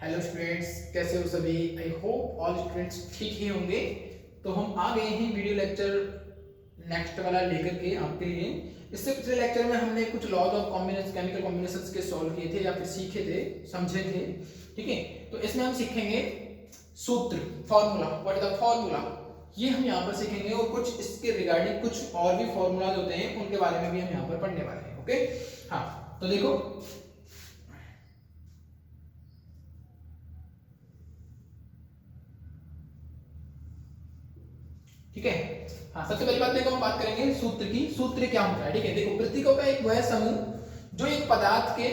Hello students, कैसे हो सभी। आई होप ऑल स्टूडेंट्स ठीक ही होंगे। तो हम आ गए हैं वीडियो लेक्चर नेक्स्ट वाला लेकर के आपके लिए। इससे पिछले लेक्चर में हमने कुछ laws of combination chemical combinations के सॉल्व किए थे या फिर सीखे थे, समझे थे। ठीक है, तो इसमें हम सीखेंगे सूत्र, formula, what is the formula, ये हम यहाँ पर सीखेंगे। और कुछ इसके रिगार्डिंग कुछ और भी फॉर्मूलाज होते हैं, उनके बारे में भी हम यहाँ पर पढ़ने वाले हैं। ओके, हाँ, तो देखो ठीक है। हाँ, सबसे पहली बात देखो, हम बात करेंगे सूत्र की। सूत्र क्या होता है? ठीक है, देखो प्रतीकों का एक वह समूह जो एक पदार्थ के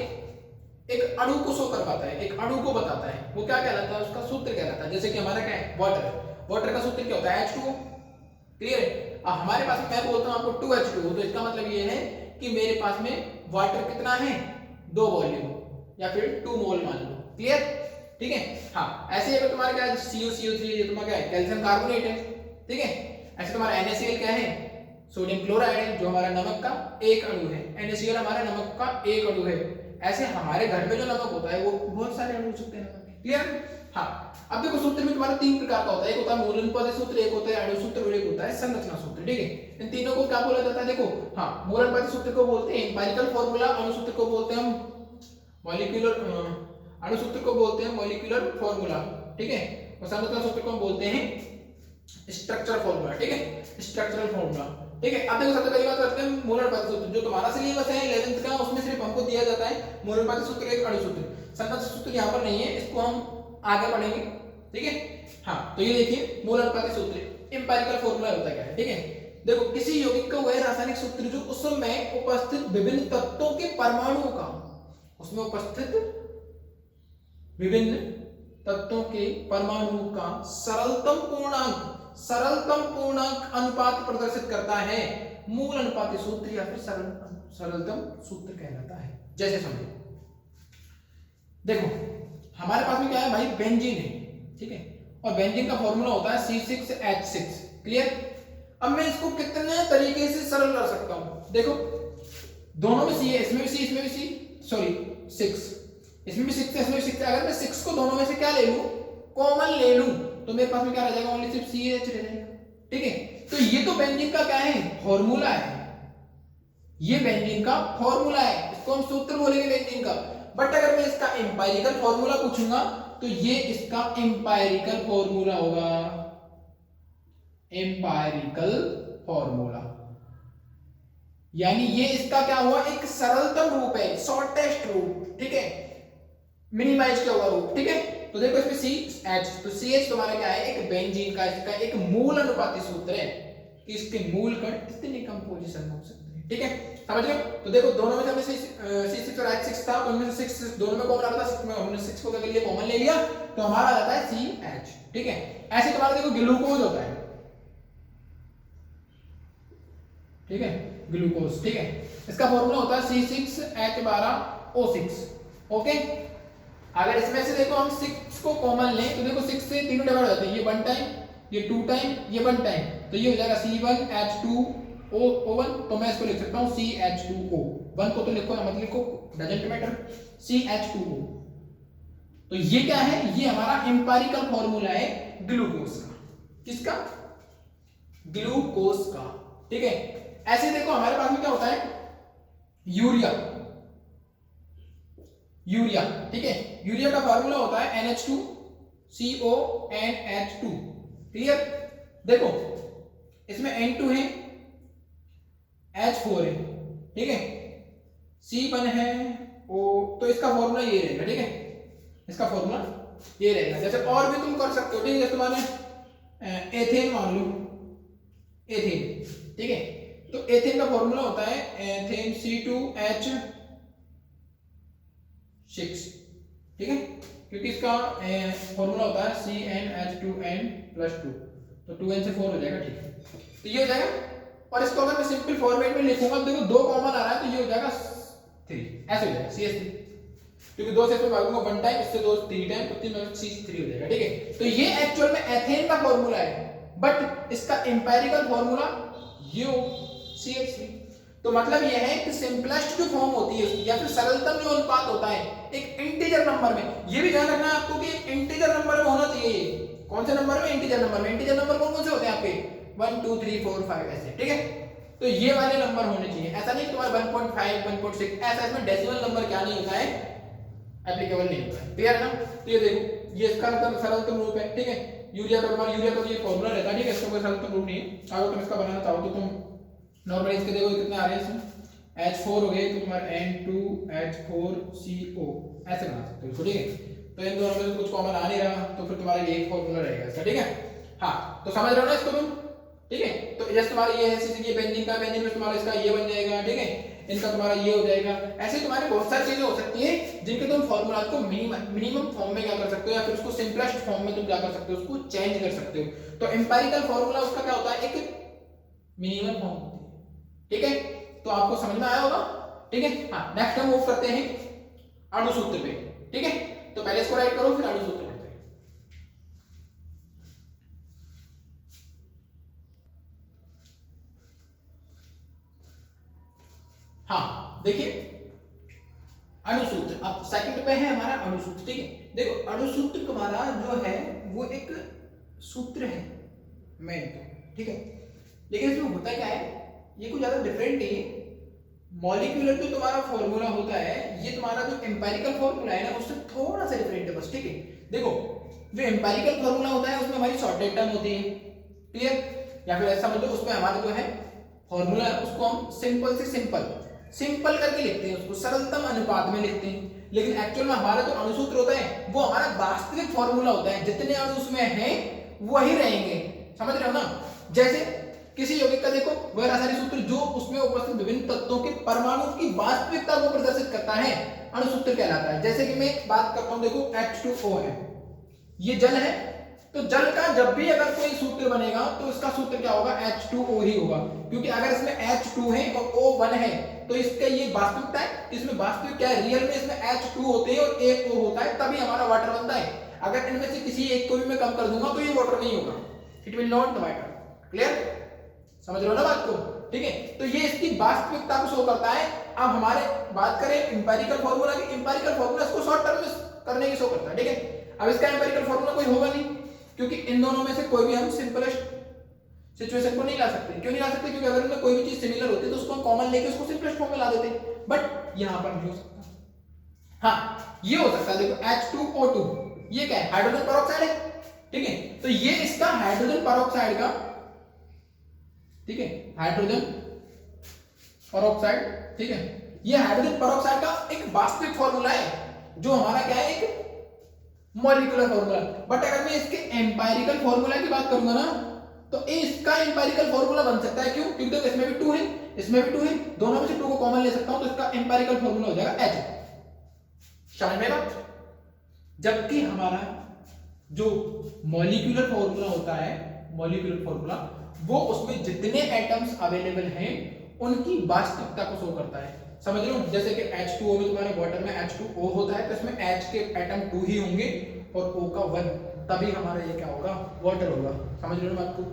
एक अणु को शो कर पाता है, एक अणु को बताता है, वो क्या कहलाता है? उसका सूत्र कहलाता है। जैसे कि हमारा क्या है, वाटर। वाटर का सूत्र क्या होता है? H2O। क्लियर है? हमारे पास में मैं बोलता हूं आपको 2H2O, तो इसका मतलब ये है कि मेरे पास में वाटर कितना है? 2 वॉल्यूम या फिर 2 मोल मान लो। क्लियर? ठीक है। हाँ, ऐसे ही अगर तुम्हारा क्या है, CuCO3, ये तुम्हारा क्या है? कैल्शियम कार्बोनेट है। ठीक है। ऐसे तुम्हारा NaCl क्या है? सोडियम क्लोराइड है, जो हमारा नमक का एक अणु है। NaCl हमारा नमक का एक अणु है। ऐसे हमारे घर में जो नमक होता है वो बहुत सारे अणु हो सकते हैं नमक के। क्लियर? हाँ, अब देखो सूत्र में तुम्हारा 3 प्रकार का होता है। एक होता है मूल अनुपाती सूत्र, एक होता है अणु सूत्र और एक होता है संरचना सूत्र। ठीक है, इन तीनों को क्या बोला जाता है? देखो, हाँ, मूल अनुपाती सूत्र को बोलते हैं एम्पिरिकल फार्मूला, अणु सूत्र को बोलते हैं हम मॉलिक्यूलर, अणु सूत्र को बोलते हैं मॉलिक्यूलर फार्मूला। ठीक है, और संरचना सूत्र को हम बोलते हैं स्ट्रक्चरल फार्मूला। ठीक है, स्ट्रक्चरल फार्मूला। ठीक है, अब देखो सबसे पहली बात करते हैं मूल अनुपाती सूत्र, जो तुम्हारा सिलेबस है 11th का, उसमें सिर्फ हमको दिया जाता है मूल अनुपाती सूत्र, एक अणु सूत्र। संरचना सूत्र यहाँ पर नहीं है, इसको हम आगे पढ़ेंगे। ठीक है, हाँ, तो ये देखिए मूल अनुपाती सूत्र एम्पिरिकल फार्मूला होता है। ठीक है, देखो किसी यौगिक का वह रासायनिक सूत्र जो उसमें उपस्थित विभिन्न तत्वों के परमाणुओं का, उसमें उपस्थित विभिन्न तत्वों के परमाणुओं का सरलतम पूर्णांक अनुपात प्रदर्शित करता है, मूल अनुपाती सूत्र या फिर सरलतम सूत्र कहलाता है। जैसे समझो, देखो हमारे पास में क्या है भाई, बेंजीन है। ठीक है, और बेंजीन का फॉर्मूला होता है C6H6। क्लियर? अब मैं इसको कितने तरीके से सरल कर सकता हूं? देखो दोनों में C है, इसमें भी C, इसमें भी C, सॉरी 6, इसमें भी 6 है, इसमें भी 6 है। अगर मैं 6 को दोनों में से क्या ले लूं, कॉमन ले लूं, तो मेरे पास में क्या रह जाएगा? ओनली सिर्फ CH रह जाएगा। ठीक है, तो ये तो बेंजीन का क्या है? फॉर्मूला है। ये बेंजीन का फॉर्मूला है, इसको हम सूत्र बोलेंगे बेंजीन का। बट अगर मैं इसका एम्पिरिकल फॉर्मूला पूछूंगा तो ये इसका एम्पिरिकल फॉर्मूला होगा, एम्पिरिकल फॉर्मूला, यानी ये इसका क्या हुआ? एक सरलतम रूप है, शॉर्टेस्ट रूप। ठीक है, मिनिमाइज किया हुआ रूप। ठीक है, तो देखो इसमें CH, तो CH तुम्हारा क्या है? एक बेंजीन का इसका एक मूल अनुपाती सूत्र है कि इसके मूल कण इतनी कंपोजिशन में हो सकते हैं। ठीक है, समझ गए? तो देखो दोनों में हमने C6 और H6 था, तो उनमें से 6 दोनों में कॉमन आ रहा था, 6 में हमने 6 को क्या लिया? कॉमन ले लिया, तो हमारा आ जाता है CH। ठीक है, ऐसे तुम्हारा देखो ग्लूकोज होता है। ठीक है, ग्लूकोज। ठीक है, इसका फॉर्मूला होता है C6H12O6। ओके, अगर इसमें से देखो हम 6 को कॉमन लें तो देखो 6 से तीनों डिवाइड हो जाते हैं, ये 1 टाइम, ये 2 टाइम, ये 1 टाइम, तो ये हो जाएगा C1H2O1। तो मैं इसको लिख सकता हूं CH2O। 1 को तो लिखो ना मत लिखो, डजंट मैटर, CH2O। तो ये क्या है? ये हमारा एम्पिरिकल फॉर्मूला है ग्लूकोज का। किसका? ग्लूकोज का। ठीक है, ऐसे देखो हमारे पास में क्या होता है? यूरिया। यूरिया, ठीक है, यूरिया का फार्मूला होता है NH2CONH2। क्लियर? देखो इसमें N2 है, H4 है। ठीक है, C1 है, O, तो इसका फॉर्मूला ये रहेगा। ठीक है, इसका फॉर्मूला ये रहेगा। जैसे और भी तुम कर सकते हो। ठीक है, जैसे तुम्हारे एथेन मान लो, एथेन। ठीक है, तो एथेन का फॉर्मूला होता है एथेन C2H6। ठीक है, क्योंकि इसका फॉर्मूला होता है CnH2n+2, तो 2n से 4 हो जाएगा। ठीक है, तो ये हो जाएगा। और इसको अगर मैं सिंपल फॉर्मेट में लिखूंगा तो देखो 2 कॉमन आ रहा है, तो ये हो जाएगा 3, ऐसे हो जाएगा CH3, क्योंकि 2 से इसमें भागूंगा 1 टाइम, इससे 2 3 टाइम, तो 3 में CH3 हो जाएगा। ठीक है, तो ये एक्चुअल में एथेन का फॉर्मूला है, बट इसका एम्पिरिकल फॉर्मूला ये CH3। तो मतलब यह है कि सिंपलेस्ट जो फॉर्म होती है या फिर सरलतम जो अनुपात होता है, एक इंटीजर इंटीजर नंबर में। ये भी ध्यान रखना आपको कि इंटीजर नंबर में होना चाहिए। कौन से नंबर में? इंटीजर नंबर में। इंटीजर नंबर कौन कौन से होते हैं आपके? 1 2 3 4 5 ऐसे, ठीक है। तो ये वाले नंबर होने चाहिए। ऐसा नहीं तुम्हारा 1.5 1.6 ऐसा, इसमें डेसिमल नंबर क्या नहीं होता है, एप्लीकेबल नहीं होता है। क्लियर है ना? तो ये देखो, ये इसका मतलब सरलतम रूप है, ठीक है। यूरिया का तुम्हारा यूरिया का ये फॉर्मूला रहता है, ठीक है। इसका कोई सरलतम रूप नहीं है। अगर तुम इसका बनाना चाहो तो तुम नॉर्मली इसके देखो कितने आ रहे हैं इसमें, H4 हो गए तो तुम्हारा N2H4CO ऐसे बना सकते हो, ठीक है। तो इन दोनों में से कुछ कॉमन आ नहीं रहा तो फिर तुम्हारा ये फॉर्मूला रहेगा इसका, ठीक है। हाँ, तो समझ रहे हो ना इसको तुम, ठीक है। तो जैसे तुम्हारा ये है सीसी, ये बेंजीन का, बेंजीन में तुम्हारा इसका ये बन जाएगा, ठीक है। इनका तुम्हारा ये हो जाएगा। ऐसे तुम्हारे बहुत सारी चीजें हो सकती है जिनके तुम फॉर्मूला को मिनिमम फॉर्म में क्या कर सकते हो, या फिर उसको सिंपलेस्ट फॉर्म में तुम क्या कर सकते हो, उसको चेंज कर सकते हो। तो एम्पिरिकल फॉर्मूला उसका क्या होता है, एक मिनिमम फॉर्म होती है, ठीक है। तो आपको समझ में आया होगा, ठीक है। हाँ, नेक्स्ट हम मूव करते हैं अणुसूत्र पे, ठीक है। तो पहले इसको राइट करो, फिर अणुसूत्र पढ़ते हैं। हाँ देखिए, अणुसूत्र अब सेकंड पे है हमारा अणुसूत्र, ठीक है। देखो, अणुसूत्र तुम्हारा जो है वो एक सूत्र है मेन तो, ठीक है। लेकिन इसमें होता क्या है, ये कुछ ज्यादा डिफरेंट नहीं है। मॉलिक्यूलर जो तुम्हारा फॉर्मूला होता है, ये तुम्हारा जो एम्पिरिकल फॉर्मूला है ना, उससे थोड़ा सा डिफरेंट है बस, ठीक है। देखो, जो एम्पिरिकल फॉर्मूला होता है उसमें हमारी शॉर्टेड टर्म होती है, क्लियर। या फिर ऐसा मतलब उसमें हमारा जो है फॉर्मूला है उसको हम सिंपल से सिंपल करके लिखते हैं, उसको सरलतम अनुपात में लिखते हैं। लेकिन एक्चुअल में हमारा जो अणुसूत्र होता है वो हमारा वास्तविक फॉर्मूला होता है, जितने अणु उसमें हैं वही रहेंगे, समझ रहे हो ना। जैसे किसी यौगिक का देखो, वह रासायनिक सूत्र जो उसमें उपस्थित विभिन्न तत्वों के परमाणुओं की वास्तविकता को प्रदर्शित करता है, अणुसूत्र कहलाता है। जैसे कि मैं बात करता हूं, देखो H2O है, ये जल है, तो जल का जब भी अगर कोई सूत्र बनेगा तो इसका सूत्र क्या होगा, H2O ही होगा। क्योंकि अगर इसमें H2 है और O1 है तो इसका ये वास्तविकता है, इसमें वास्तविक क्या है, रियल में इसमें H2 होते हैं और एक O होता है, तभी हमारा वाटर बनता है। अगर इनमें से किसी एक को भी मैं कम कर दूंगा तो ये वाटर नहीं होगा, it will not the water. Clear, समझ रहे हो ना बात को, ठीक है। तो ये इसकी वास्तविकता को शो करता है। अब हमारे बात करें एम्पिरिकल फार्मूला की, एम्पिरिकल फार्मूला इसको शॉर्ट टर्म में करने की शो करता है, ठीक है। अब इसका एम्पिरिकल फार्मूला कोई होगा नहीं, क्योंकि इन दोनों में से कोई भी हम सिंपलेस्ट सिचुएशन को नहीं ला सकते। क्यों नहीं ला सकते? क्योंकि अगर इनमें कोई भी चीज सिमिलर होती है तो उसको हम कॉमन लेके उसको सिंपलेस्ट फॉर्म में ला देते, बट यहां पर नहीं हो सकता। हाँ, ये हो सकता है, देखो H2O2, ये क्या है, हाइड्रोजन पेरोक्साइड है, ठीक है। तो ये इसका हाइड्रोजन पेरोक्साइड का, ठीक है, हाइड्रोजन पेरोक्साइड, ठीक है, ये हाइड्रोजन पेरोक्साइड का एक वास्तविक फॉर्मूला है जो हमारा क्या है, एक मॉलिक्यूलर फॉर्मूला। बट अगर मैं इसके एम्पिरिकल फॉर्मूला की बात करूंगा ना, तो इसका एम्पिरिकल फॉर्मूला बन सकता है। क्यों? क्योंकि तो इसमें भी 2 है, इसमें भी 2 है, दोनों में से 2 को कॉमन ले सकता हूं, तो इसका एम्पिरिकल फॉर्मूला हो जाएगा H। समझ में बात? जबकि हमारा जो मॉलिक्यूलर फॉर्मूला होता है, मॉलिक्यूलर फॉर्मूला वो उसमें जितने एटम्स अवेलेबल हैं उनकी वास्तविकता को शो करता है। समझ रहे हो? जैसे कि H2O में तुम्हारे वाटर में H2O होता है तो इसमें H के एटम 2 ही होंगे और O का 1, तभी हमारा ये क्या होगा, वाटर होगा। समझ रहे हो बात को?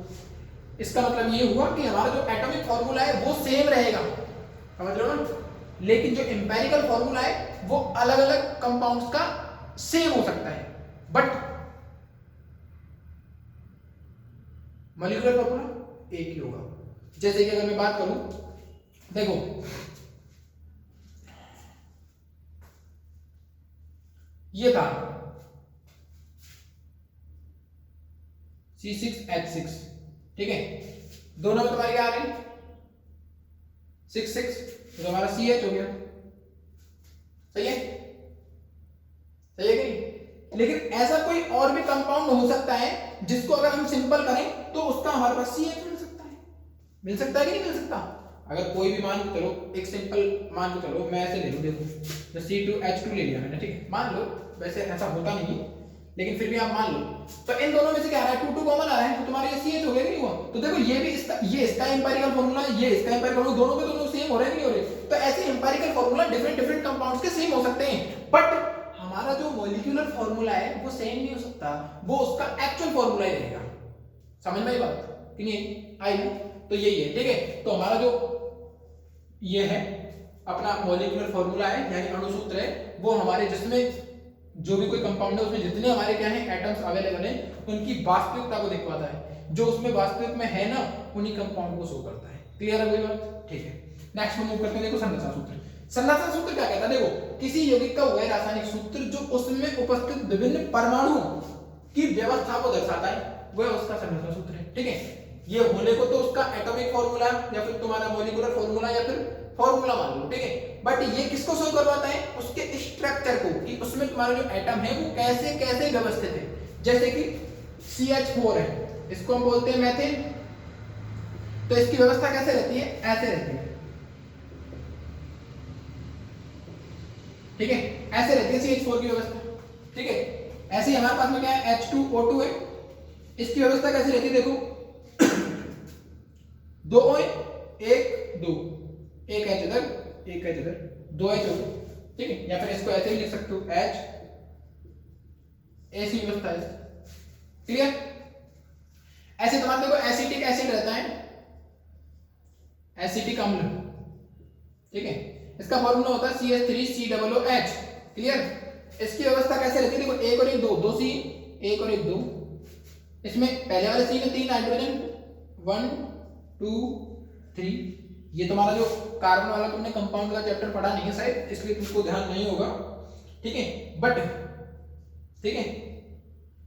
इसका मतलब ये हुआ कि हमारा जो एटॉमिक फॉर्मूला है वो सेम रहेगा, समझ रहे हो ना। लेकिन जो एम्पिरिकल फॉर्मूला है वो अलग अलग कंपाउंड्स का सेम हो सकता है, बट मॉलिक्यूलर फॉर्मूला एक ही होगा। जैसे कि अगर मैं बात करूं, देखो ये था C6H6, ठीक है, दोनों में तुम्हारी क्या आ रही, 6 तो हमारा CH हो गया, सही है, सही है कि नहीं। लेकिन ऐसा कोई और भी कंपाउंड हो सकता है जिसको अगर हम सिंपल करें तो उसका हमारे पास CH मिल सकता है, मिल सकता है कि नहीं मिल सकता। अगर कोई भी मान चलो, एक सिंपल मान के चलो, मैं ऐसे ले लूं, देखो C2H2 ले लिया मैंने, ठीक है, मान लो, वैसे ऐसा होता नहीं है लेकिन फिर भी आप मान लो, तो इन दोनों में से क्या आ रहा है, 2 कॉमन आ रहा है, तो तुम्हारा ये CH हो गया कि नहीं हुआ। तो देखो ये भी इसका, ये इसका एम्पिरिकल फॉर्मूला, ये इसका एम्पिरिकल फॉर्मूला, दोनों के दोनों सेम हो रहे हैं नहीं हो रहे। तो ऐसे एम्पिरिकल फॉर्मूला डिफरेंट कंपाउंड्स के सेम हो सकते हैं, बट हमारा जो मॉलिक्यूलर फॉर्मूला है वो सेम नहीं हो सकता, वो उसका एक्चुअल फॉर्मूला ही रहेगा। समझ में आई बात कि नहीं आई? तो यही है, ठीक है। तो हमारा जो ये है अपना मॉलिक्यूलर फॉर्मूला है, यानी अणुसूत्र है, वो हमारे जिसमें जो भी कोई कंपाउंड है उसमें जितने हमारे क्या है एटम्स अवेलेबल हैं उनकी वास्तविकता को दिखवाता है, जो उसमें वास्तविक में है ना उन्हीं कंपाउंड को शो करता है। क्लियर है कोई बात? ठीक है, नेक्स्ट में मूव करते हैं। देखो संरचना सूत्र। संरचना सूत्र क्या कहता है? देखो किसी यौगिक का वह रासायनिक सूत्र जो उसमें उपस्थित विभिन्न परमाणुओं की व्यवस्था को दर्शाता है वह उसका संरचना सूत्र है। ठीक है, ये होने को तो उसका एटॉमिक फॉर्मूला या फिर तुम्हारा मॉलिक्यूलर फॉर्मूला या फिर फॉर्मूला मान लो। ठीक है, बट ये किसको शो करवाता है? उसके स्ट्रक्चर को, कि उसमें तुम्हारा जो एटम है वो कैसे कैसे व्यवस्थित है। जैसे कि CH4 है, इसको हम बोलते हैं मेथिन, तो इसकी व्यवस्था कैसे रहती है? ऐसे रहती है। ठीक है, ऐसे रहती है CH4 की व्यवस्था। ठीक है, ऐसे ही हमारे पास में क्या है? H2O2 है, इसकी व्यवस्था कैसे रहती है? देखो 2 O 1 2, एक H इधर एक H इधर, 2 H हो। ठीक है, या फिर इसको ऐसे भी लिख सकते हो H, ऐसी व्यवस्था है। क्लियर? ऐसे तुम्हारे देखो एसिटिक एसिड रहता है, एसिटिक अम्ल। ठीक है, इसका फॉर्मूला होता है CH3COOH। क्लियर? इसकी व्यवस्था कैसे रहती है? देखो 1 और 1 2, 2 C, 1 और 1 2। इसमें पहले वाले C में 3 नाइट्रोजन, 1 2 3। ये तुम्हारा जो कार्बन वाला तुमने कंपाउंड का चैप्टर पढ़ा नहीं है शायद, इसलिए तुमको ध्यान नहीं होगा। ठीक है, बट ठीक है,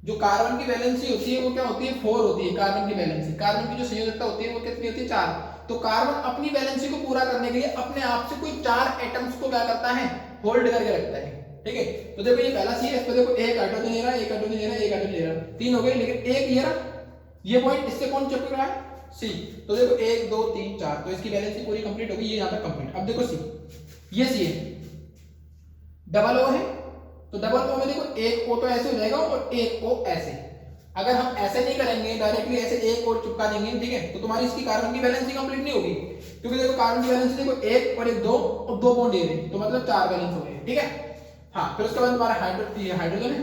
जो कार्बन की वैलेंसी होती है वो क्या होती है? 4 होती है कार्बन की वैलेंसी। कार्बन की जो संयोजकता होती है वो कितनी होती है? 4। तो कार्बन अपनी वैलेंसी को पूरा करने के लिए अपने आप से कोई 4 एटम्स को क्या करता है? होल्ड करके रखता है। ठीक है, तो देखो ये पहला सी है, इस पे देखो एक हाइड्रोजन ले रहा है, एक हाइड्रोजन ले रहा है, एक हाइड्रोजन ले रहा है, 3 हो गए, लेकिन एक ये रहा, ये पॉइंट इससे कौन चिपक रहा है? सी। तो देखो 1 2 3 4, तो इसकी वैलेंसी पूरी कंप्लीट होगी, ये यहां तक कंप्लीट। अब देखो सी, ये सी है, डबल ओ है, तो डबल ओ में देखो एक ओ तो ऐसे हो जाएगा और एक ओ ऐसे। अगर हम ऐसे नहीं करेंगे, डायरेक्टली ऐसे एक और चिपका देंगे, ठीक है, तो तुम्हारी इसकी कार्बन की वैलेंसी कंप्लीट नहीं होगी, क्योंकि देखो कार्बन की वैलेंसी देखो 1 और 1 2 और 2 बॉन्ड ये, तो मतलब 4 वैलेंस हो गए। ठीक है, हाँ, फिर उसके बाद तुम्हारा हाइड्रोजन है,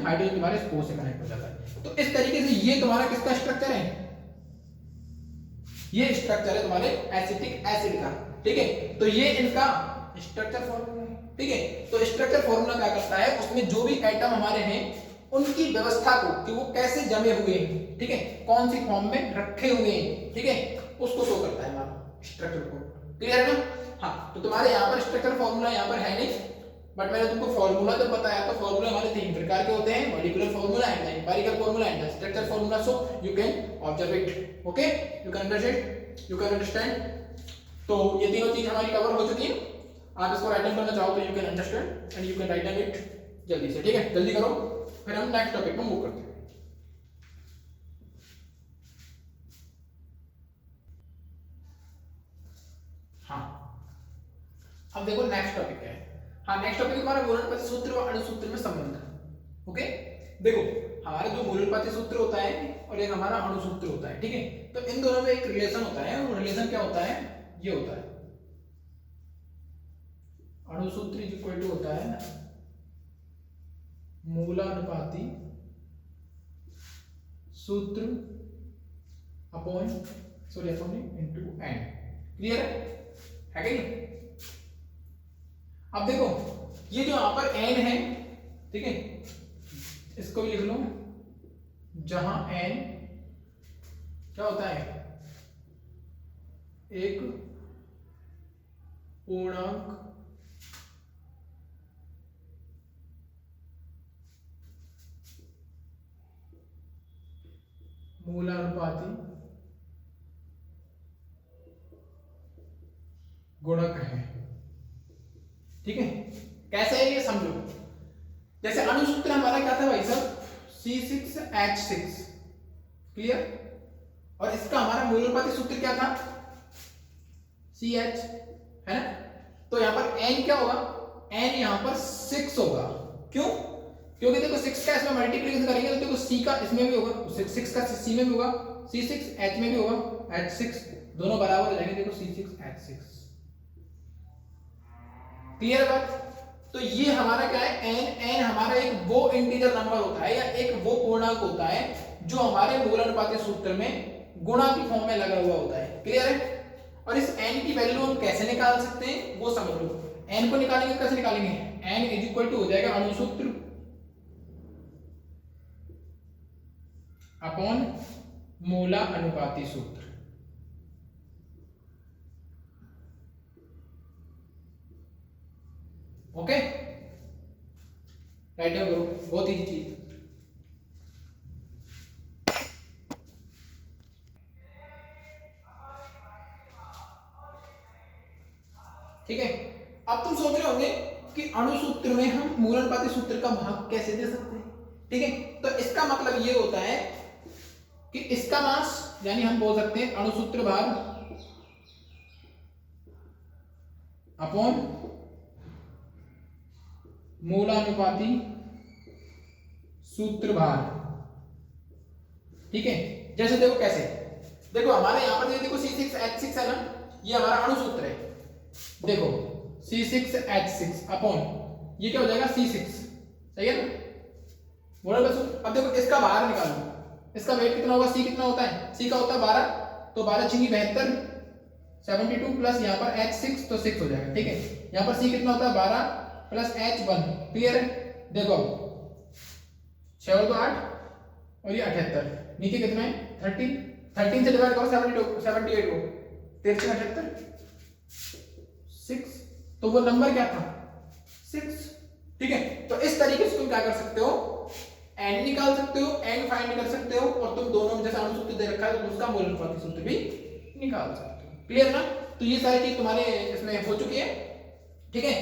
हाइड्रोजन तुम्हारे स्पोर से कनेक्ट हो जाता है। तो इस तरीके से ये तुम्हारा किसका स्ट्रक्चर है? ये स्ट्रक्चर है तुम्हारे एसिटिक एसिड का। ठीक है, तो ये इनका स्ट्रक्चर फॉर्मूला है। ठीक है, तो स्ट्रक्चर फॉर्मूला क्या करता है? उसमें जो भी एटम हमारे हैं उनकी व्यवस्था को, कि वो कैसे जमे हुए हैं, ठीक है, कौन सी फॉर्म में रखे हुए हैं, ठीक है, उसको शो करता है हमारा स्ट्रक्चर को। क्लियर है ना? हाँ, तो तुम्हारे यहाँ पर स्ट्रक्चर फॉर्मूला यहाँ पर है नहीं, बट मैंने तुमको फॉर्मूला जब बताया तो फॉर्मूला हमारे 3 प्रकार के होते हैं, molecular formula and empirical formula and structure formula, so you can observe it. Okay, you can understand. तो ये तीनों चीज हमारी कवर हो चुकी है। आप इसको राइट डाउन करना चाहो तो you can understand and you can write down it जल्दी से। ठीक है, जल्दी करो, फिर हम नेक्स्ट टॉपिक में मूव करते हैं। हाँ, अब देखो नेक्स्ट टॉपिक क्या है। हाँ, नेक्स्ट टॉपिक हमारा मूलनपाती सूत्र और अणुसूत्र में संबंध। ओके, देखो हमारे जो मूलनपाती सूत्र होता है और एक हमारा अणुसूत्र होता है। ठीक है, तो इन दोनों में एक रिलेशन होता है, और रिलेशन क्या होता है? ये होता है अणुसूत्र इज इक्वल टू होता है मूलानुपाती सूत्र अपॉन इनटू एन। क्लियर है कि नहीं? अब देखो ये जो यहां पर एन है, ठीक है, इसको भी लिख लो, जहां एन क्या होता है? एक पूर्णांक मूलानुपाती गुणक है। ठीक है, कैसे है ये समझो। जैसे अणुसूत्र हमारा क्या था भाई साहब? C6H6। क्लियर? और इसका हमारा मूलानुपाती सूत्र क्या था? CH, है ना? तो यहां पर n क्या होगा? n यहां पर 6 होगा। क्यों? क्योंकि देखो 6 का इसमें मल्टीप्लिकेशन करेंगे तो देखो C का इसमें भी होगा, 6 का C में भी होगा, C6 H में भी होगा, H6 दोनों बराबर हो जाएंगे। देखो C6H6। क्लियर बात? तो ये हमारा क्या है? n हमारा एक वो इंटीजर नंबर होता है या एक वो पूर्णांक होता है जो हमारे मूलानुपाती सूत्र में गुणा की फॉर्म में लगा हुआ होता है। क्लियर है? और इस n की वैल्यू हम कैसे निकाल सकते हैं वो समझ लो। n को निकालेंगे, कैसे निकालेंगे? n इज इक्वल टू हो जाएगा अणुसूत्र अपॉन मोला अनुपाती सूत्र। ओके, राइट डाउन करो, बहुत इजी चीज। ठीक है, अब तुम सोच रहे होंगे कि अणु सूत्र में हम मूल अनुपाती सूत्र का भाग कैसे दे सकते हैं। ठीक है, तो इसका मतलब ये होता है कि इसका मास, यानी हम बोल सकते हैं अणु सूत्र भार अपॉन मूलानुपाती सूत्र भार। ठीक है, जैसे देखो कैसे, देखो हमारे यहां पर ये देखो C6H6 है ना, ये हमारा अणु सूत्र है। देखो C6H6 अपॉन ये क्या हो जाएगा C6, सही है ना, बोला बस। अब देखो इसका भार निकालो, इसका वेट कितना होगा, C कितना होता है, C का होता है 12, तो 12 छिंगी 72, 72 प्लस यहाँ पर H6 तो 6 हो जाएगा। ठीक है, यहाँ पर C कितना होता है 12 प्लस H1, क्लियर है। देखो 6 और 2 8 और ये 78, नीचे कितना है 13, 13 से डिवाइड करो 78 को, 13 78 6, तो वो नंबर क्या था 6। ठीक है, तो इस तरीके से तुम क्या कर सकते हो, एन निकाल सकते हो, एन फाइंड कर सकते हो, और तुम दोनों में जैसा अणु सूत्र दे रखा है तो उसका मूल अनुपाती सूत्र भी निकाल सकते हो। क्लियर ना, तो ये सारी चीज तुम्हारे इसमें हो चुकी है। ठीक है,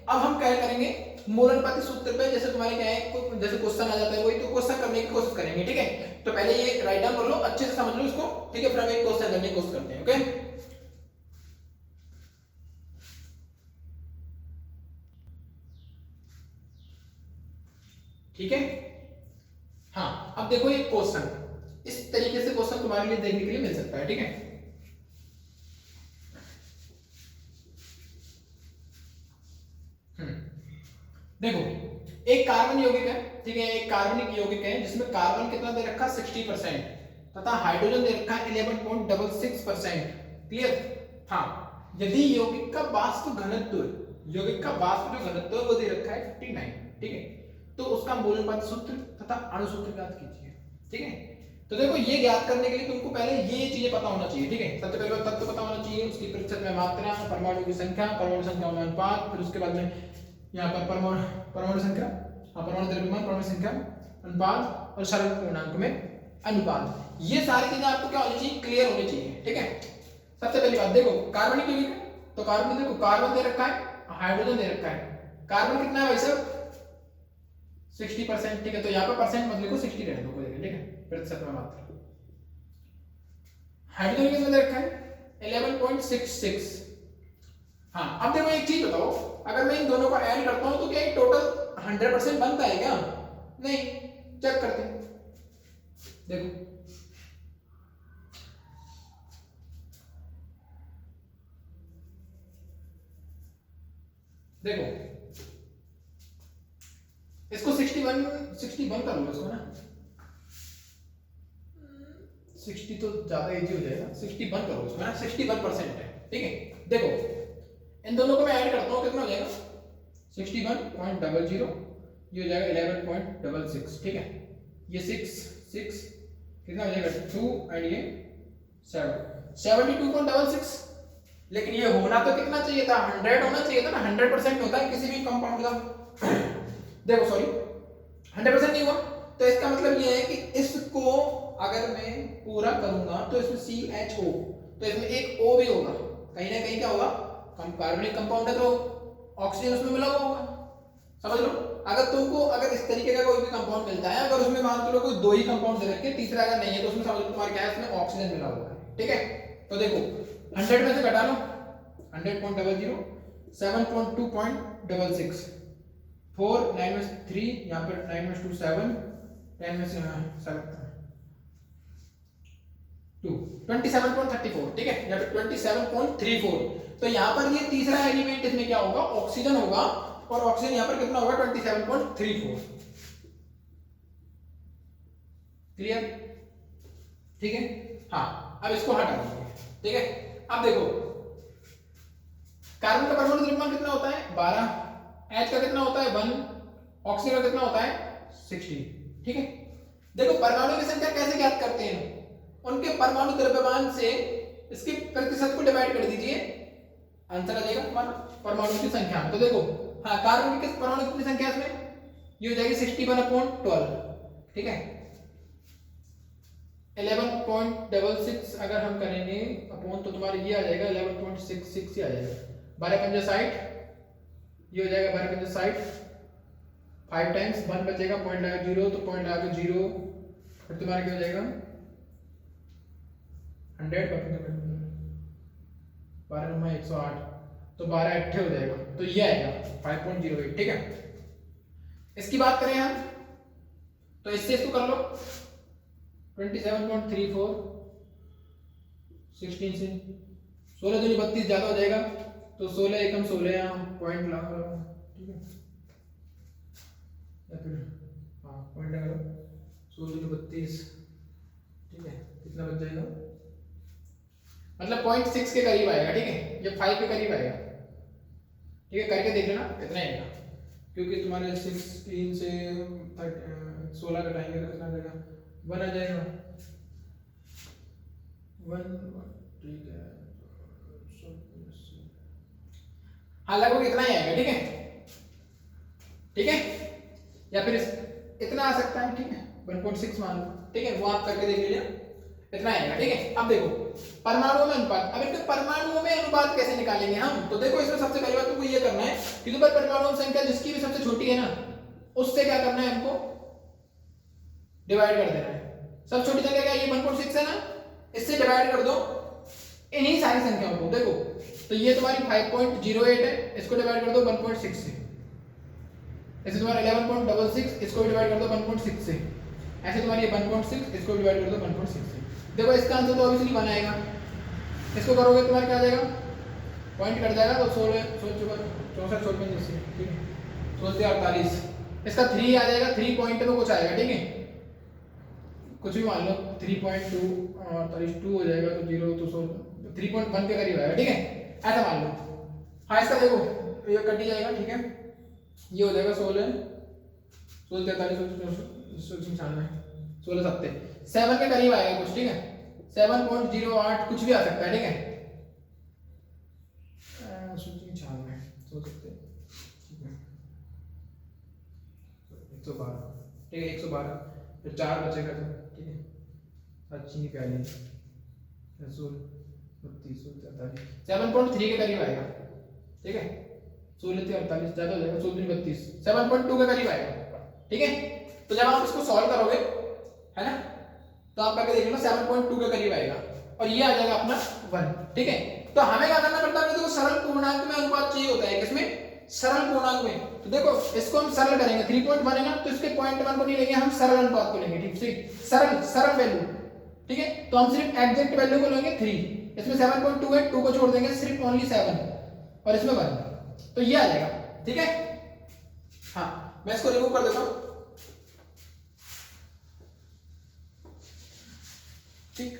अब हम क्या करेंगे, मूल अनुपाती सूत्र पे जैसे तुम्हारे क्या है, जैसे क्वेश्चन आ जाता है वही तो क्वेश्चन करने की कोशिश करेंगे। ठीक है, तो पहले ये राइट डाउन कर लो, अच्छे से समझ लो इसको। ठीक है, फिर हम एक क्वेश्चन करने की कोशिश करते हैं। ओके, ठीक है। हाँ, अब देखो ये क्वेश्चन, इस तरीके से क्वेश्चन तुम्हारे लिए देखने के लिए मिल सकता है। ठीक है, देखो एक कार्बन यौगिक है। ठीक है, एक कार्बनिक यौगिक है जिसमें कार्बन कितना दे रखा है 60% तथा हाइड्रोजन दे रखा है 11.66%। क्लियर। हाँ, यदि यौगिक का वाष्प घनत्व, यौगिक का वाष्प जो घनत्व है वो दे रखा है 59। ठीक है, तो उसका मूल अनुपात सूत्र तथा अणु सूत्र ज्ञात कीजिए। ठीक है, तो देखो ये ज्ञात करने के लिए तुमको पहले ये चीजें पता होना चाहिए। ठीक है, सबसे पहले तत्व पता होना चाहिए, उसकी प्रतिशत में मात्रा, परमाणु की संख्या, परमाणु संख्या में अनुपात, फिर उसके बाद में यहाँ पर परमाणु संख्या, परमाणु द्रव्यमान, परमाणु संख्या, अनुपात और सरल पूर्णांक में अनुपात। ये सारी चीजें आपको क्या होनी चाहिए, क्लियर होनी चाहिए। ठीक है, सबसे पहली बात देखो कार्बनिक यौगिक है, तो कार्बन देखो कार्बन दे रखा है, हाइड्रोजन दे रखा है। कार्बन कितना है भाई साहब 60%। ठीक है, तो यहाँ पर परसेंट मत लिखो, 60 रहने दो कोई दिक्कत। ठीक है, प्रतिशत में मात्रा। हाइड्रोजन कितना दे रखा है 11.66। हाँ, अब देखो एक चीज बताओ, अगर मैं इन दोनों का ऐड करता हूं तो क्या ये टोटल 100% बनता है क्या, नहीं, चेक करते हैं। देखो देखो इसको 61 कर लो इसको ना, 60 तो ज्यादा इजी हो जाएगा, 61 करो इसको ना, 61% है। ठीक है, देखो इन दोनों को मैं ऐड करता हूं, कितना हो जाएगा 61.00, ये हो जाएगा 11.66। ठीक है, ये 6 कितना हो जाएगा 2 एंड ये 72.66। लेकिन ये होना तो कितना चाहिए था 100 होना चाहिए था ना, 100% होता है किसी भी कंपाउंड का। देखो सॉरी 100% नहीं हुआ, तो इसका मतलब ये है कि इसको अगर मैं पूरा करूंगा तो इसमें CHO, तो इसमें एक O भी होगा, कहीं ना कहीं क्या होगा, कार्बनिक कंपाउंड है तो ऑक्सीजन उसमें मिला हुआ होगा। समझ लो, अगर तुमको अगर इस तरीके का कोई भी कंपाउंड मिलता है, अगर उसमें मान लो कोई 2 ही कंपाउंड दे रखे, तीसरा अगर नहीं है तो उसमें समझ लो तुम्हारे क्या है, इसमें ऑक्सीजन मिला हुआ है। ठीक है, तो देखो 100 में से घटा लो 100.00, 7.2.66, 4 9 में 3, यहाँ पर 9 में 2 7, 10 में से 7 2 27.34। ठीक है, यहाँ पे 27.34, तो यहाँ पर ये तीसरा एलिमेंट इसमें क्या होगा, ऑक्सीजन होगा, और ऑक्सीजन यहाँ पर कितना होगा 27.34। क्लियर। ठीक है, हाँ, अब इसको हटा दीजिए। ठीक है, अब देखो कार्बन का परमाणु द्रव्यमान कितना होता है 12, H का कितना होता है 1, ऑक्सीजन का कितना होता है 60। ठीक है, देखो परमाणु की संख्या कैसे ज्ञात करते हैं, उनके परमाणु द्रव्यमान से इसके प्रतिशत को डिवाइड कर दीजिए, आंसर आ जाएगा तुम्हारा परमाणु की संख्या। तो देखो हाँ, कार्बन की किस परमाणु की संख्या इसमें ये हो जाएगी 61/12, ठीक है। 11.66 अगर हम करेंगे अपॉन तो तुम्हारा ये आ जाएगा 11.66 ही आ जाएगा। 12 पंजे 60, ये हो जाएगा 12 पंजे 60, 5 टाइम्स 1 बचेगा, पॉइंट लगा 0, तो पॉइंट लगा 0, फिर तुम्हारा क्या हो जाएगा 100 12 9 108, तो 12 8 हो जाएगा, तो ये आएगा 5.08, ठीक है। इसकी बात करें हम तो इससे इसको कर लो 27.34, 16 से 16 दूनी 32 ज्यादा हो जाएगा, तो 16 एकम 16 यहाँ पॉइंट लगा लो, ठीक है, या फिर हाँ पॉइंट लगा लो 16 दूनी 32, ठीक है, कितना बच जाएगा, मतलब 0.6 के करीब आएगा, ठीक है, ये 5 के करीब आएगा, ठीक है, करके देख लेना कितना आएगा, क्योंकि तुम्हारे 16 से 16 घटाएंगे तो कितना आ जाएगा 1 आ जाएगा, 1, ठीक है, हाँ लगभग इतना ही आएगा, ठीक है, ठीक है, या फिर इतना आ सकता है, ठीक है, 1.6 मान लो, ठीक है, वो आप करके देख लीजिए इतना आएगा, ठीक है। अब देखो परमाणुओं में अनुपात, अब इनके परमाणुओं में अनुपात कैसे निकालेंगे हम, तो देखो इसमें सबसे पहली बात तुमको ये करना है कि तुम्हारे परमाणुओं की संख्या जिसकी भी सबसे छोटी है ना, उससे क्या करना है हमको डिवाइड कर देना है। सबसे छोटी संख्या क्या है, ये 1.6 है ना, इससे डिवाइड कर दो इन्हीं सारी संख्याओं को। देखो तो ये तुम्हारी 5.08 है, इसको डिवाइड कर दो 1.6 से, ऐसे तुम्हारा 11.66, इसको भी डिवाइड कर दो 1.6 से, ऐसे तुम्हारी 1.6, इसको डिवाइड कर दो 1.6 से। देखो इसका आंसर तो ऑब्वियसली 1 आएगा, इसको करोगे तुम्हारा क्या आ जाएगा, पॉइंट कट जाएगा, तो 16 64 64 ठीक है, 16 48, इसका 3 आ जाएगा, 3 पॉइंट में कुछ आएगा, ठीक है, कुछ भी मान लो 3.2 और 2 हो जाएगा, तो 0 तो 3.1 के करीब आएगा, ठीक है, ऐसा मान लो। हाँ इसका देखो ये कट ही जाएगा, ठीक है, ये हो जाएगा 16 43 16 70 7 के करीब आएगा कुछ, ठीक है, 7.08 कुछ भी आ सकता है, ठीक है, 96 सोच सकते हैं, ठीक है, 112, ठीक है, 112, फिर 4 बचेगा, तो ठीक है, अच्छी नहीं प्यारी 7.3 के करीब आएगा, ठीक है, 16 48 ज्यादा हो जाएगा, 16 32 7.2 के करीब आएगा, ठीक है। तो जब आप इसको सॉल्व करोगे है ना, तो आप करके देख लो 7.2 के करीब आएगा, और ये आ जाएगा अपना 1, ठीक है। तो हमें क्या करना पड़ता है, देखो सरल पूर्णांक में अनुपात चाहिए होता है, किसमें, सरल पूर्णांक में। तो देखो इसको हम सरल करेंगे, 3.1 है ना, तो इसके 0.1 को नहीं लेंगे, हम सरल अनुपात को लेंगे, ठीक है, सरल वैल्यू, ठीक है। तो हम सिर्फ एग्जैक्ट वैल्यू को लेंगे 3, इसमें 7.2 है, 2 को छोड़ देंगे, सिर्फ ओनली 7, और इसमें 1, तो ये आ जाएगा, ठीक है। हाँ मैं इसको रिमूव कर देता हूं, ठीक,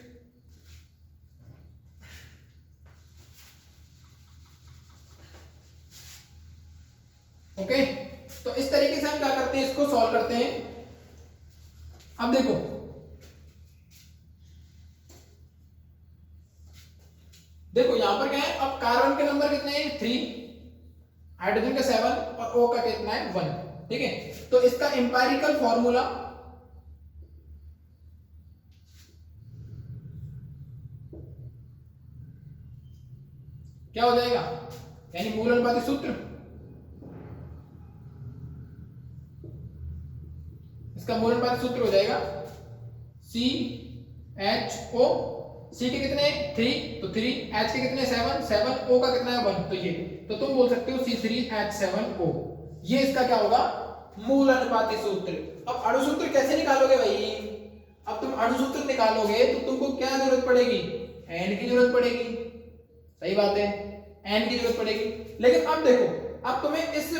ओके। तो इस तरीके से हम क्या करते हैं, इसको सॉल्व करते हैं। अब देखो यहां पर क्या है, अब कार्बन के नंबर कितने हैं 3, हाइड्रोजन का 7 और O का कितना है 1, ठीक है। तो इसका एम्पिरिकल फॉर्मूला क्या हो जाएगा, यानी मूल अनुपाती सूत्र, इसका मूल अनुपाती सूत्र हो जाएगा CHO, C के कितने 3, तो 3, H के कितने 7, 7, O का कितना है 1, तो ये, तो तुम बोल सकते हो C3H7O, ये इसका क्या होगा मूल अनुपाती सूत्र। अब अणु सूत्र कैसे निकालोगे भाई, अब तुम अणु सूत्र निकालोगे तो तुमको क्या जरूरत पड़ेगी, n की जरूरत पड़ेगी, सही बात है, n की जरूरत पड़ेगी। लेकिन अब देखो, अब तुम्हें इस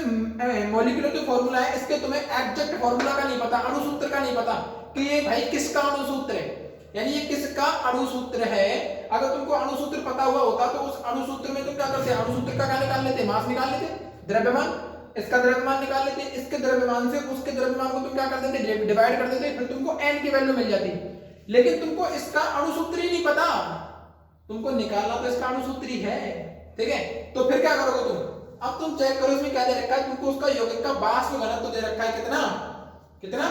मॉलिक्यूलर जो फॉर्मूला है इसके तुम्हें एग्जैक्ट फॉर्मूला का नहीं पता, अणु सूत्र का नहीं पता कि ये भाई किसका अणु सूत्र है, यानी ये किसका अणु सूत्र है। अगर तुमको अणु सूत्र पता हुआ होता तो उस अणु सूत्र में तुम क्या करते, अणु सूत्र का क्या निकाल लेते, मास निकाल लेते, द्रव्यमान। इसका द्रव्यमान निकाल लेते, इसके द्रव्यमान से उसके द्रव्यमान को तुम क्या कर देते, डिवाइड कर देते, फिर तुमको n की वैल्यू मिल जाती। लेकिन तुमको इसका अणुसूत्र ही नहीं पता, तुमको निकालना तो इसका अणुसूत्र ही है, ठीक है। तो फिर क्या करोगे तुम, अब तुम चेक करो इसमें क्या दे रखा है तुमको, उसका यौगिक का वाष्प घनत्व तो दे रखा है कितना कितना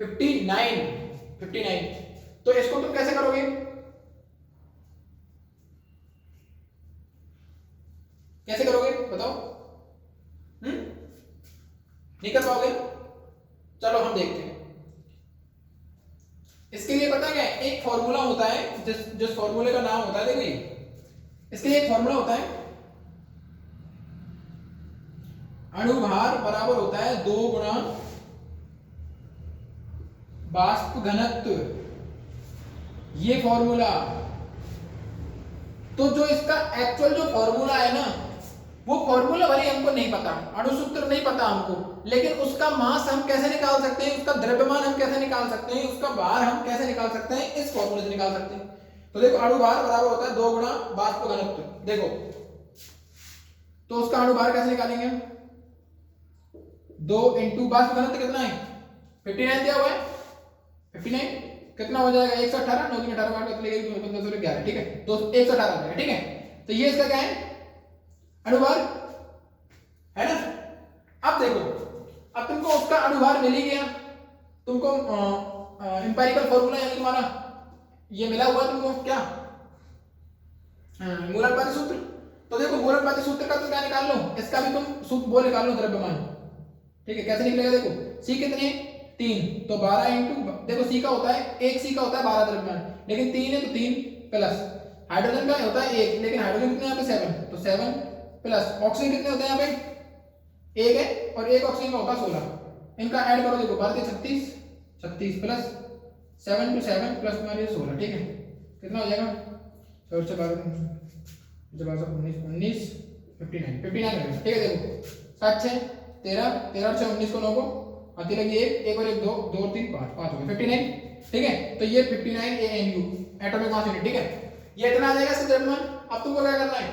59। तो इसको तुम कैसे करोगे, कैसे करोगे बताओ, नहीं कर पाओगे, चलो हम देखते हैं। इसके लिए पता क्या है, एक फॉर्मूला होता है, जिस फॉर्मूले का नाम होता है, देखो इसके लिए एक फॉर्मूला होता है, अणुभार बराबर होता है 2 गुणा वाष्प घनत्व, ये फॉर्मूला। तो जो इसका एक्चुअल जो फॉर्मूला है ना, वो फॉर्मूला भले हमको नहीं पता, अणुसूत्र नहीं पता हमको, लेकिन उसका मास हम कैसे निकाल सकते हैं, उसका द्रव्यमान हम कैसे निकाल सकते हैं, उसका भार हम कैसे निकाल सकते हैं, इस फॉर्मूले से निकाल सकते हैं। तो देखो अणुभार बराबर होता है 2 गुणा वाष्प घनत्व, देखो तो उसका अणुभार कैसे निकालेंगे, 2 इंटू वाष्प घनत्व कितना है 59 दिया हुआ है, 59 कितना हो जाएगा 118, 9 में 18 मार लेंगे 11, ठीक है, तो 118 हो जाएगा, ठीक है। तो ये इसका क्या है अणुभार, है ना। अब देखो, अब तुमको उसका अणुभार मिल ही गया, तुमको एम्पिरिकल फॉर्मूला यानी तुम्हारा ये मिला हुआ तुमको क्या, मूलानुपाती सूत्र। तो देखो मूलानुपाती सूत्र का तो क्या निकाल लो, इसका भी तुम सूत्र वो निकाल लो द्रव्यमान, ठीक है। कैसे निकलेगा, देखो c कितने 3, तो 12 इंटू, देखो c का होता है 1, c का होता है 12 द्रव्यमान, लेकिन 3 है तो 3 प्लस हाइड्रोजन का होता है 1, लेकिन हाइड्रोजन कितने यहाँ पे 7, तो 7 प्लस ऑक्सीजन कितने होते हैं यहाँ पे 1 है, और 1 ऑक्सीजन का होता है 16, इनका ऐड करो, देखो 12 36 36 प्लस 7 to 7 प्लस तुम्हारे 16, ठीक है, कितना हो जाएगा 4 से 12 19 59, ठीक है। देखो 7 6 13 13 से 19 को 9 को आती लगी 1 और 1 2 2 3 5 हो गए 59, ठीक है। तो ये 59 ANU एटॉमिक मास यूनिट, ठीक है, ये इतना आ जाएगा इसका द्रव्यमान। अब तुमको क्या करना है,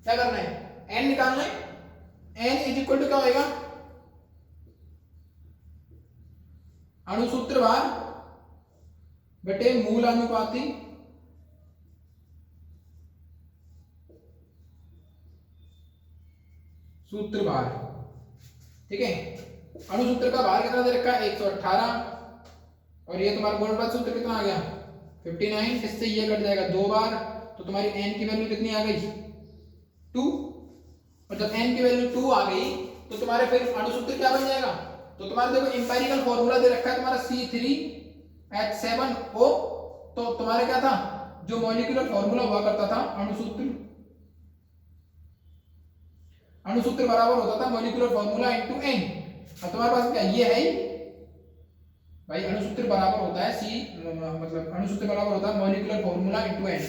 क्या करना है, n निकालना है, n इज इक्वल टू क्या होगा, अणुसूत्र भार बटे मूल अनुपाती सूत्र भार, ठीक है। अणुसूत्र का भार कितना दे रखा है 118, और ये तुम्हारा मूल अनुपात सूत्र कितना आ गया 59, इससे ये कट जाएगा 2 बार, तो तुम्हारी n की वैल्यू कितनी आ गई 2, और जब n की वैल्यू 2 आ गई तो तुम्हारे फिर अणुसूत्र क्या बन जाएगा, तो तुम्हारे देखो एम्पिरिकल फॉर्मूला दे रखा है तुम्हारा C3H7O, तो तुम्हारे क्या था जो मॉलिक्यूलर फॉर्मूला हुआ करता था अणुसूत्र बराबर होता था मॉलिक्यूलर फॉर्मूला इनटू n। अब तुम्हारे पास क्या ये है भाई, अणुसूत्र बराबर होता है C, मतलब अणुसूत्र बराबर होता है मॉलिक्यूलर फॉर्मूला इनटू n।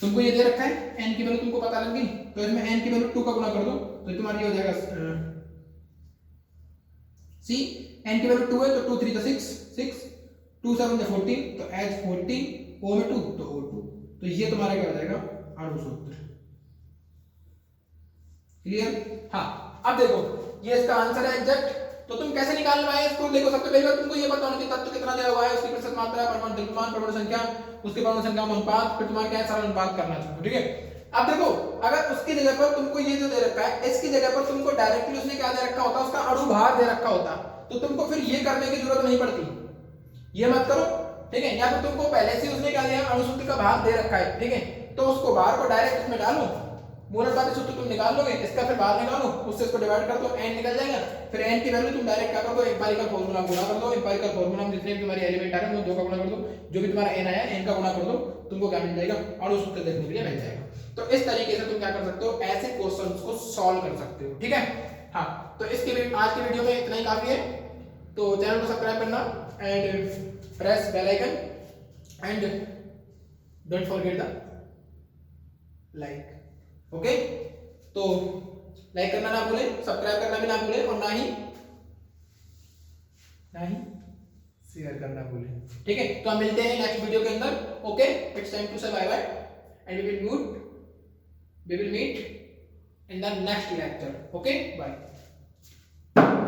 तुमको ये दे रखा है n की वैल्यू तुमको पता लग गई, तो इसमें n की वैल्यू 2 का गुना कर दो, तो तुम्हारी हो जाएगा C, n की वैल्यू 2 है तो 2 3 तो 6 2 7 तो 14, तो H14 O में 2 तो O2, तो ये तुम्हारा क्या हो जाएगा अणुसूत्र। क्लियर, हाँ। अब देखो ये इसका आंसर है एग्जैक्ट, तो तुम कैसे निकाल पाए इसको, देखो सबसे पहले तुमको ये पता होना चाहिए तत्व कितना दिया हुआ है, उसकी प्रतिशत मात्रा, परमाणु द्रव्यमान, परमाणु संख्या, उसके परमाणु संख्या में अनुपात, फिर तुम्हारा क्या है सरल अनुपात करना चाहिए, ठीक है। अब देखो अगर उसकी जगह पर तुमको ये जो दे रखा है, इसकी जगह पर तुमको डायरेक्टली उसने क्या दे रखा होता, उसका अणुभार दे रखा होता, तो तुमको फिर ये करने की जरूरत नहीं पड़ती, ये मत करो, ठीक है। या फिर तुमको पहले से उसने क्या दिया अणुसूत्र का भार दे रखा है, ठीक है, तो उसको भार को डायरेक्ट इसमें डालो, मूल अनुपाती सूत्र तुम निकाल लोगे, इसका फिर भार निकालो, उससे इसको डिवाइड कर दो, n निकल जाएगा, फिर n की वैल्यू तुम डायरेक्ट क्या कर दो एम्पिरिकल फार्मूला गुणा कर दो, एम्पिरिकल फार्मूला में जितने भी तुम्हारे एलिमेंट आ रहे हैं वो 2 का गुणा कर दो, जो भी तुम्हारा n आया n का गुणा कर दो, तुमको क्या मिल जाएगा अणुसूत्र देखने के लिए मिल जाएगा। तो इस तरीके से तुम क्या कर सकते हो, ऐसे क्वेश्चंस को सॉल्व कर सकते हो, ठीक है। हाँ, तो इसके आज की वीडियो में इतना ही काफी है, तो चैनल को सब्सक्राइब करना and press bell icon and don't forget the like, okay. तो लाइक करना ना भूले, सब्सक्राइब करना भी ना भूले, और ना ही शेयर करना भूले, ठीक है। तो हम मिलते हैं नेक्स्ट वीडियो के अंदर, okay. It's time to say bye bye and we will meet in the next lecture. Okay, bye.